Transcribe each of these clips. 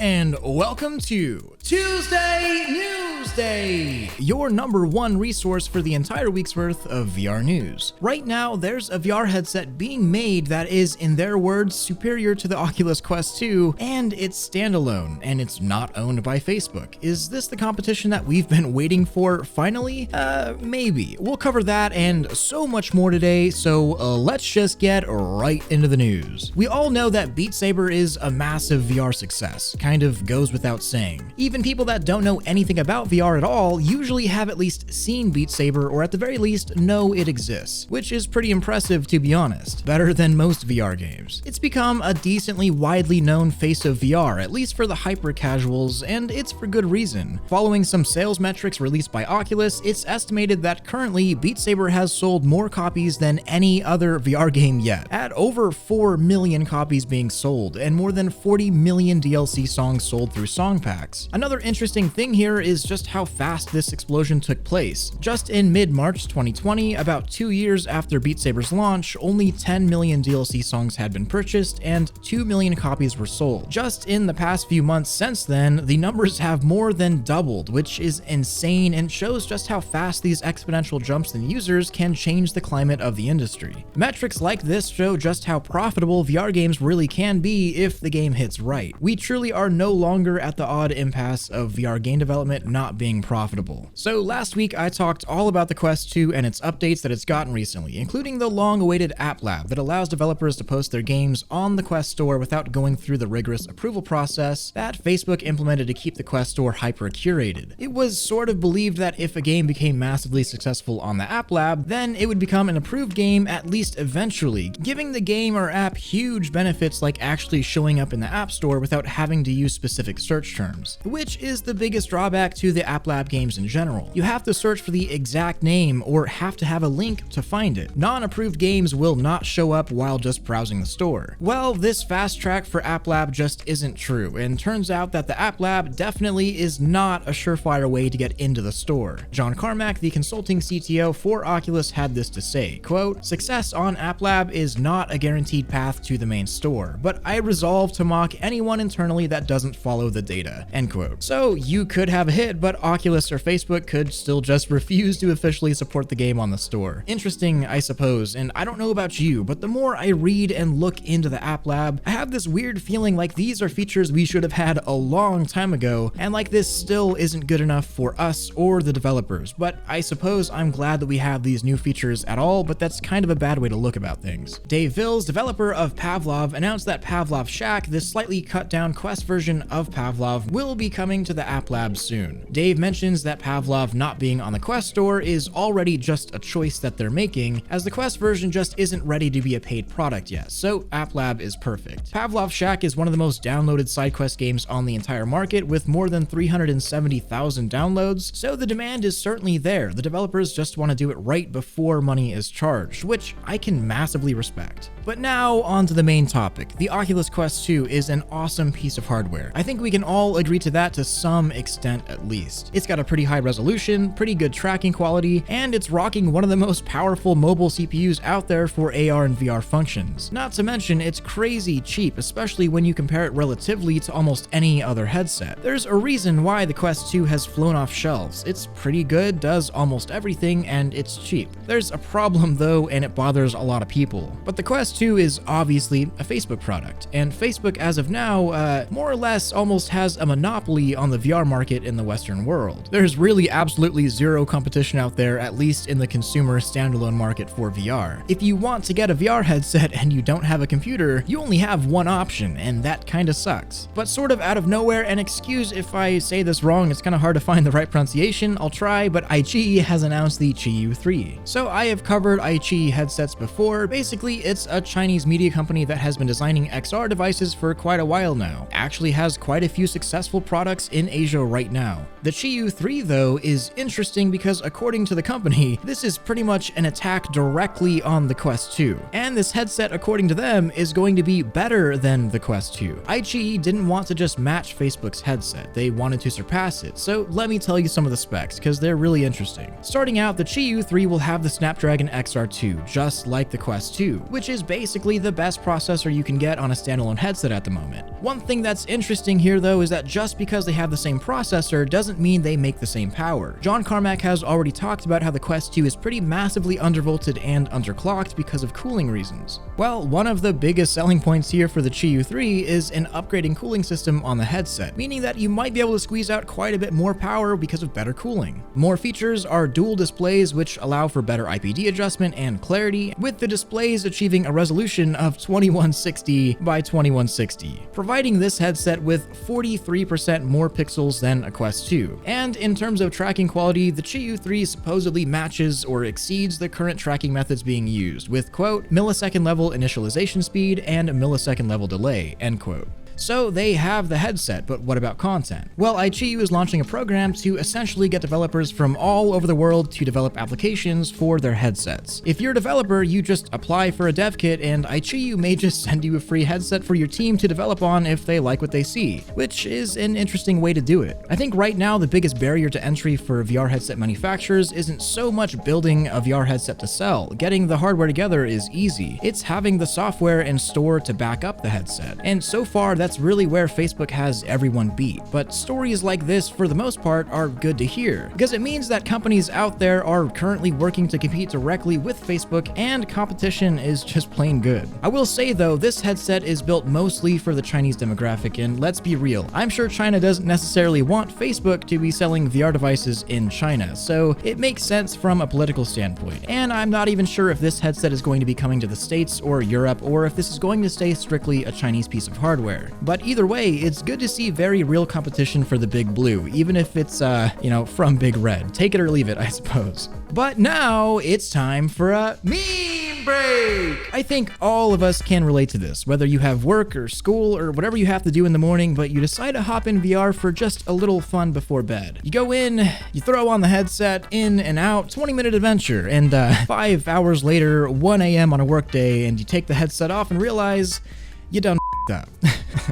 and welcome to Tuesday Newsday, your #1 resource for the entire week's worth of VR news. Right now, there's a VR headset being made that is, in their words, superior to the Oculus Quest 2, and it's standalone, and it's not owned by Facebook. Is this the competition that we've been waiting for finally? Maybe. We'll cover that and so much more today, so let's just get right into the news. We all know that Beat Saber is a massive VR success, kind of goes without saying. Even people that don't know anything about VR at all usually have at least seen Beat Saber, or at the very least know it exists, which is pretty impressive to be honest, better than most VR games. It's become a decently widely known face of VR, at least for the hyper casuals, and it's for good reason. Following some sales metrics released by Oculus, it's estimated that currently Beat Saber has sold more copies than any other VR game yet, at over 4 million copies being sold, and more than 40 million DLC songs sold through song packs. Another interesting thing here is just how fast this explosion took place. Just in mid-March 2020, about 2 years after Beat Saber's launch, only 10 million DLC songs had been purchased and 2 million copies were sold. Just in the past few months since then, the numbers have more than doubled, which is insane and shows just how fast these exponential jumps in users can change the climate of the industry. Metrics like this show just how profitable VR games really can be if the game hits right. We truly are no longer at the odd impasse of VR game development not being profitable. So last week I talked all about the Quest 2 and its updates that it's gotten recently, including the long-awaited app lab that allows developers to post their games on the Quest store without going through the rigorous approval process that Facebook implemented to keep the Quest store hyper-curated. It was sort of believed that if a game became massively successful on the app lab, then it would become an approved game at least eventually, giving the game or app huge benefits like actually showing up in the App Store without having to use specific search terms, which is the biggest drawback to the App Lab games in general. You have to search for the exact name or have to have a link to find it. Non-approved games will not show up while just browsing the store. Well, this fast track for App Lab just isn't true, and turns out that the App Lab definitely is not a surefire way to get into the store. John Carmack, the consulting CTO for Oculus, had this to say, quote, "Success on App Lab is not a guaranteed path to the main store, but I resolve to mock anyone internally that doesn't follow the data," end quote. So you could have a hit, but Oculus or Facebook could still just refuse to officially support the game on the store. Interesting, I suppose, and I don't know about you, but the more I read and look into the App Lab, I have this weird feeling like these are features we should have had a long time ago, and like this still isn't good enough for us or the developers. But I suppose I'm glad that we have these new features at all, but that's kind of a bad way to look about things. Dave Vills, developer of Pavlov, announced that Pavlov Shack, this slightly cut down Quest version of Pavlov, will be coming to the App Lab soon. Dave mentions that Pavlov not being on the Quest store is already just a choice that they're making, as the Quest version just isn't ready to be a paid product yet, so App Lab is perfect. Pavlov Shack is one of the most downloaded side quest games on the entire market, with more than 370,000 downloads, so the demand is certainly there. The developers just want to do it right before money is charged, which I can massively respect. But now, on to the main topic. The Oculus Quest 2 is an awesome piece of hardware. I think we can all agree to that to some extent at least. It's got a pretty high resolution, pretty good tracking quality, and it's rocking one of the most powerful mobile CPUs out there for AR and VR functions. Not to mention, it's crazy cheap, especially when you compare it relatively to almost any other headset. There's a reason why the Quest 2 has flown off shelves. It's pretty good, does almost everything, and it's cheap. There's a problem though, and it bothers a lot of people. But the Quest 2 is obviously a Facebook product, and Facebook as of now, more or less almost has a monopoly on the VR market in the Western world. There's really absolutely zero competition out there, at least in the consumer standalone market for VR. If you want to get a VR headset and you don't have a computer, you only have one option, and that kinda sucks. But sort of out of nowhere, and excuse if I say this wrong, it's kinda hard to find the right pronunciation, I'll try, but iQIYI has announced the Qiyu 3. So I have covered iQIYI headsets before. Basically, it's a Chinese media company that has been designing XR devices for quite a while now. Actually has quite a few successful products in Asia right now. The Qiyu 3 though is interesting because according to the company, this is pretty much an attack directly on the Quest 2. And this headset, according to them, is going to be better than the Quest 2. iQIYI didn't want to just match Facebook's headset, they wanted to surpass it. So let me tell you some of the specs, because they're really interesting. Starting out, the Qiyu 3 will have the Snapdragon XR2, just like the Quest 2, which is basically the best processor you can get on a standalone headset at the moment. One thing that's interesting here though is that just because they have the same processor doesn't mean they make the same power. John Carmack has already talked about how the Quest 2 is pretty massively undervolted and underclocked because of cooling reasons. Well, one of the biggest selling points here for the Qiyu 3 is an upgrading cooling system on the headset, meaning that you might be able to squeeze out quite a bit more power because of better cooling. More features are dual displays, which allow for better IPD adjustment and clarity, with the displays achieving a resolution of 2160 by 2160, providing this headset with 43% more pixels than a Quest 2. And in terms of tracking quality, the Qiyu 3 supposedly matches or exceeds the current tracking methods being used, with quote, millisecond level initialization speed and millisecond level delay, end quote. So they have the headset, but what about content? Well, iQIYI is launching a program to essentially get developers from all over the world to develop applications for their headsets. If you're a developer, you just apply for a dev kit and iQIYI may just send you a free headset for your team to develop on if they like what they see, which is an interesting way to do it. I think right now the biggest barrier to entry for VR headset manufacturers isn't so much building a VR headset to sell. Getting the hardware together is easy. It's having the software and store to back up the headset. And so far, that's really where Facebook has everyone beat. But stories like this, for the most part, are good to hear, because it means that companies out there are currently working to compete directly with Facebook, and competition is just plain good. I will say though, this headset is built mostly for the Chinese demographic, and let's be real, I'm sure China doesn't necessarily want Facebook to be selling VR devices in China, so it makes sense from a political standpoint. And I'm not even sure if this headset is going to be coming to the States or Europe, or if this is going to stay strictly a Chinese piece of hardware. But either way, it's good to see very real competition for the Big Blue, even if it's, from Big Red. Take it or leave it, I suppose. But now it's time for a meme break! I think all of us can relate to this, whether you have work or school or whatever you have to do in the morning, but you decide to hop in VR for just a little fun before bed. You go in, you throw on the headset, in and out, 20-minute adventure, and 5 hours later, 1 a.m. on a work day, and you take the headset off and realize you done up.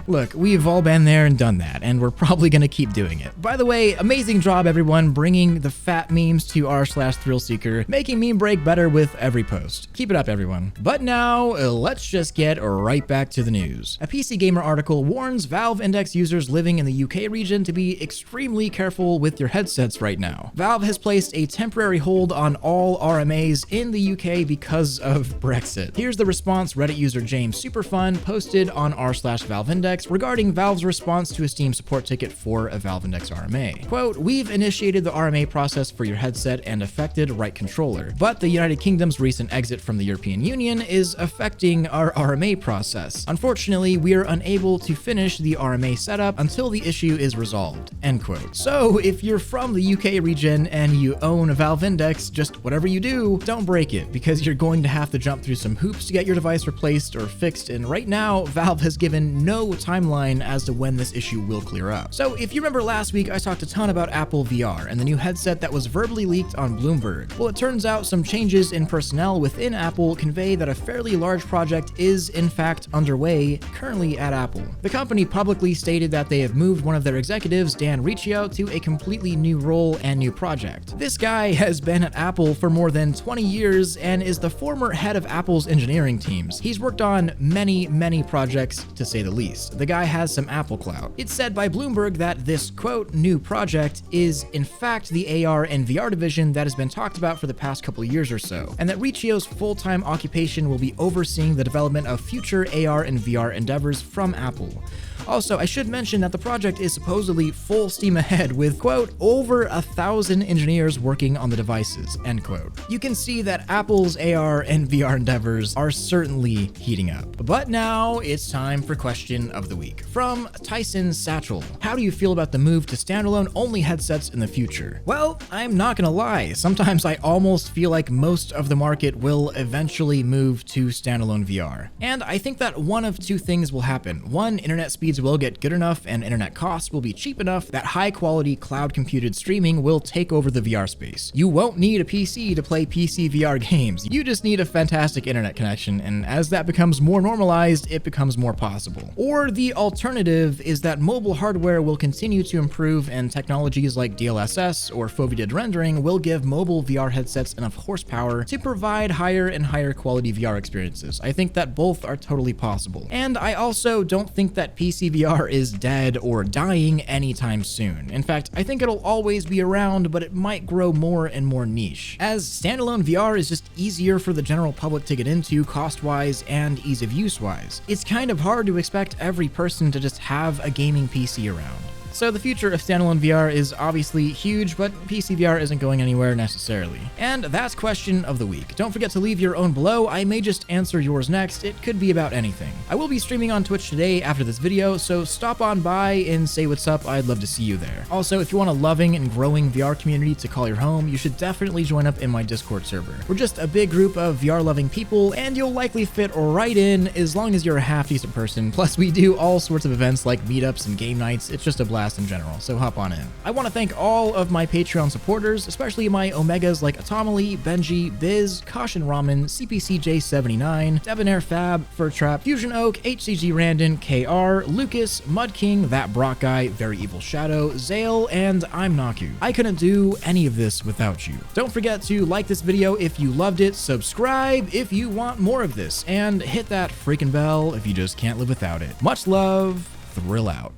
Look, we've all been there and done that, and we're probably gonna keep doing it. By the way, amazing job everyone bringing the fat memes to r/Thrillseeker, making Meme Break better with every post. Keep it up, everyone. But now, let's just get right back to the news. A PC Gamer article warns Valve Index users living in the UK region to be extremely careful with your headsets right now. Valve has placed a temporary hold on all RMAs in the UK because of Brexit. Here's the response Reddit user James Superfun posted on r/Valve Index regarding Valve's response to a Steam support ticket for a Valve Index RMA. Quote, "We've initiated the RMA process for your headset and affected right controller, but the United Kingdom's recent exit from the European Union is affecting our RMA process. Unfortunately, we are unable to finish the RMA setup until the issue is resolved." End quote. So if you're from the UK region and you own a Valve Index, just whatever you do, don't break it, because you're going to have to jump through some hoops to get your device replaced or fixed, and right now, Valve has given no timeline as to when this issue will clear up. So if you remember last week, I talked a ton about Apple VR and the new headset that was verbally leaked on Bloomberg. Well, it turns out some changes in personnel within Apple convey that a fairly large project is in fact underway currently at Apple. The company publicly stated that they have moved one of their executives, Dan Riccio, to a completely new role and new project. This guy has been at Apple for more than 20 years and is the former head of Apple's engineering teams. He's worked on many projects, to say the least. The guy has some Apple clout. It's said by Bloomberg that this, quote, new project is in fact the AR and VR division that has been talked about for the past couple years or so, and that Riccio's full-time occupation will be overseeing the development of future AR and VR endeavors from Apple. Also, I should mention that the project is supposedly full steam ahead with, quote, over 1,000 engineers working on the devices, end quote. You can see that Apple's AR and VR endeavors are certainly heating up. But now it's time for question of the week. From Tyson Satchel: how do you feel about the move to standalone only headsets in the future? Well, I'm not gonna lie, sometimes I almost feel like most of the market will eventually move to standalone VR. And I think that one of two things will happen. One, internet speeds speeds will get good enough and internet costs will be cheap enough that high-quality cloud-computed streaming will take over the VR space. You won't need a PC to play PC VR games. You just need a fantastic internet connection, and as that becomes more normalized, it becomes more possible. Or the alternative is that mobile hardware will continue to improve and technologies like DLSS or foveated rendering will give mobile VR headsets enough horsepower to provide higher and higher quality VR experiences. I think that both are totally possible. And I also don't think that PC VR is dead or dying anytime soon. In fact, I think it'll always be around, but it might grow more and more niche, as standalone VR is just easier for the general public to get into cost-wise and ease of use-wise. It's kind of hard to expect every person to just have a gaming PC around. So the future of standalone VR is obviously huge, but PC VR isn't going anywhere necessarily. And that's question of the week. Don't forget to leave your own below. I may just answer yours next. It could be about anything. I will be streaming on Twitch today after this video, so stop on by and say what's up. I'd love to see you there. Also, if you want a loving and growing VR community to call your home, you should definitely join up in my Discord server. We're just a big group of VR loving people, and you'll likely fit right in as long as you're a half decent person. Plus, we do all sorts of events like meetups and game nights. It's just a blast in general, so hop on in. I want to thank all of my Patreon supporters, especially my Omegas like Atomali, Benji, Biz, Caution Ramen, CPCJ79, Debonair Fab, Furtrap, Fusion Oak, HCG Randon, KR, Lucas, Mud King, That Brock Guy, Very Evil Shadow, Zale, and I'm Naku. I couldn't do any of this without you. Don't forget to like this video if you loved it, subscribe if you want more of this, and hit that freaking bell if you just can't live without it. Much love, Thrill out.